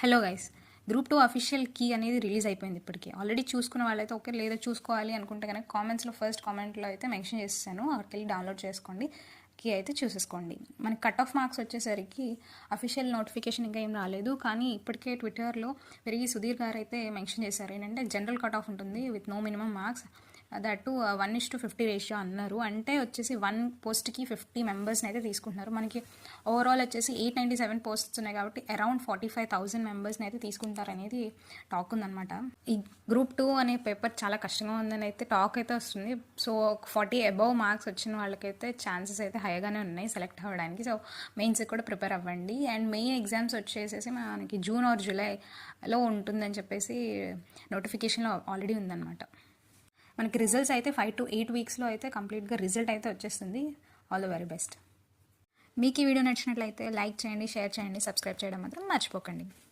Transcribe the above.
Hello guys, group 2 official key అనేది release అయిపోయింది ఇప్పటికి. ఆల్రెడీ చూసుకున్న వాళ్ళైతే ఓకే, లేదా చూసుకోవాలి అనుకుంటే కనుక కామెంట్స్లో ఫస్ట్ కామెంట్లో అయితే మెన్షన్ చేస్తాను, అక్కడికి వెళ్ళి డౌన్లోడ్ చేసుకోండి, కీ అయితే చూసేసుకోండి. మనకి కట్ ఆఫ్ మార్క్స్ వచ్చేసరికి అఫీషియల్ నోటిఫికేషన్ ఇంకా ఏం రాలేదు, కానీ ఇప్పటికే ట్విట్టర్లో పెరిగి సుధీర్ గారు అయితే మెన్షన్ చేశారు. ఏంటంటే జనరల్ కట్ ఆఫ్ ఉంటుంది with no minimum marks, that 1:50 ratio అన్నారు. అంటే వచ్చేసి 1 పోస్ట్కి 50 మెంబర్స్ని అయితే తీసుకుంటున్నారు. మనకి ఓవరాల్ వచ్చేసి 897 పోస్ట్స్ ఉన్నాయి కాబట్టి అరౌండ్ 45,000 మెంబర్స్ని అయితే తీసుకుంటారనేది టాక్ ఉందన్నమాట. ఈ గ్రూప్ 2 అనే పేపర్ చాలా కష్టంగా ఉందని అయితే టాక్ అయితే వస్తుంది. సో 40 అబవ్ మార్క్స్ వచ్చిన వాళ్ళకైతే ఛాన్సెస్ అయితే హైగానే ఉన్నాయి సెలెక్ట్ అవ్వడానికి. సో మెయిన్స్ కూడా ప్రిపేర్ అవ్వండి. అండ్ మెయిన్ ఎగ్జామ్స్ వచ్చేసేసి మనకి జూన్ ఆర్ జూలైలో ఉంటుందని చెప్పేసి నోటిఫికేషన్లో ఆల్రెడీ ఉందన్నమాట. మనకి రిజల్ట్స్ అయితే 5 to 8 వీక్స్లో అయితే కంప్లీట్గా రిజల్ట్ అయితే వచ్చేస్తుంది. All the very best. మీకు ఈ వీడియో నచ్చినట్లయితే లైక్ చేయండి, షేర్ చేయండి, సబ్స్క్రైబ్ చేయడం మాత్రం మర్చిపోకండి.